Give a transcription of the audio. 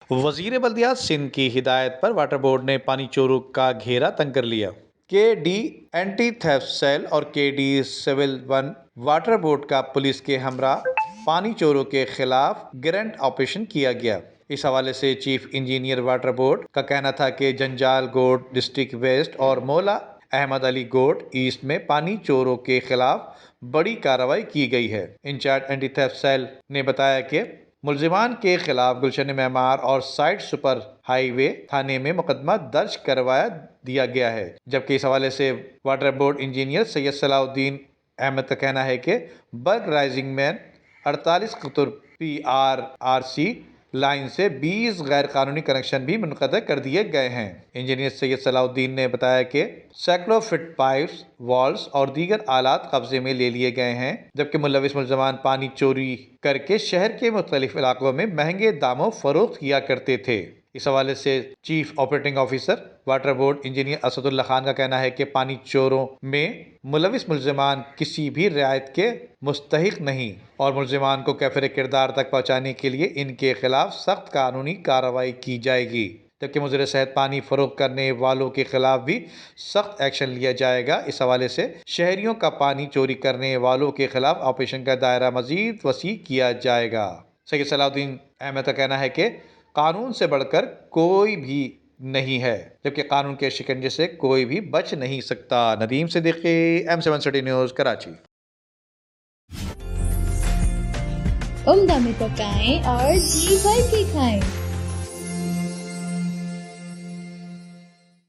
وزیر بلدیات سندھ کی ہدایت پر واٹر بورڈ نے پانی چوروں کا گھیرا تنگ کر لیا۔ کے ڈی اینٹی تھیفٹ سیل اور کے D civil one water board کا پولیس کے ہمراہ پانی چوروں کے خلاف گرینڈ آپریشن کیا گیا۔ اس حوالے سے چیف انجینئر واٹر بورڈ کا کہنا تھا کہ جنجال گوٹ ڈسٹرکٹ ویسٹ اور مولا احمد علی گوٹ ایسٹ میں پانی چوروں کے خلاف بڑی کارروائی کی گئی ہے۔ انچارج اینٹی تھیفٹ سیل نے بتایا کہ ملزمان کے خلاف گلشن معمار اور سائٹ سپر ہائی وے تھانے میں مقدمہ درج کروا دیا گیا ہے، جبکہ اس حوالے سے واٹر بورڈ انجینئر سید صلاح الدین احمد کا کہنا ہے کہ بلک رائزنگ میں 48 قطر PRRC لائن سے 20 غیر قانونی کنکشن بھی منقطع کر دیے گئے ہیں۔ انجینئر سید صلاح الدین نے بتایا کہ سینکڑوں فٹ پائپس، والز اور دیگر آلات قبضے میں لے لیے گئے ہیں، جبکہ ملوث ملزمان پانی چوری کر کے شہر کے مختلف علاقوں میں مہنگے داموں فروخت کیا کرتے تھے۔ اس حوالے سے chief operating officer water board engineer Asad Ullah Khan کا کہنا ہے کہ پانی چوروں میں ملوث ملزمان کسی بھی رعایت کے مستحق نہیں اور ملزمان کو کیفر کردار تک پہنچانے کے لیے ان کے خلاف سخت قانونی کارروائی کی جائے گی، جبکہ مضر صحت پانی فروخت کرنے والوں کے خلاف بھی سخت ایکشن لیا جائے گا۔ اس حوالے سے شہریوں کا پانی چوری کرنے والوں کے خلاف آپریشن کا دائرہ مزید وسیع کیا جائے گا۔ سید صلاح الدین احمد کا کہنا ہے کہ قانون سے بڑھ کر کوئی بھی نہیں ہے، جبکہ قانون کے شکنجے سے کوئی بھی بچ نہیں سکتا۔ Nadeem Siddiqui, M7 city news, Karachi. عمدہ میں پکائیں اور جی بھر کے کھائیں۔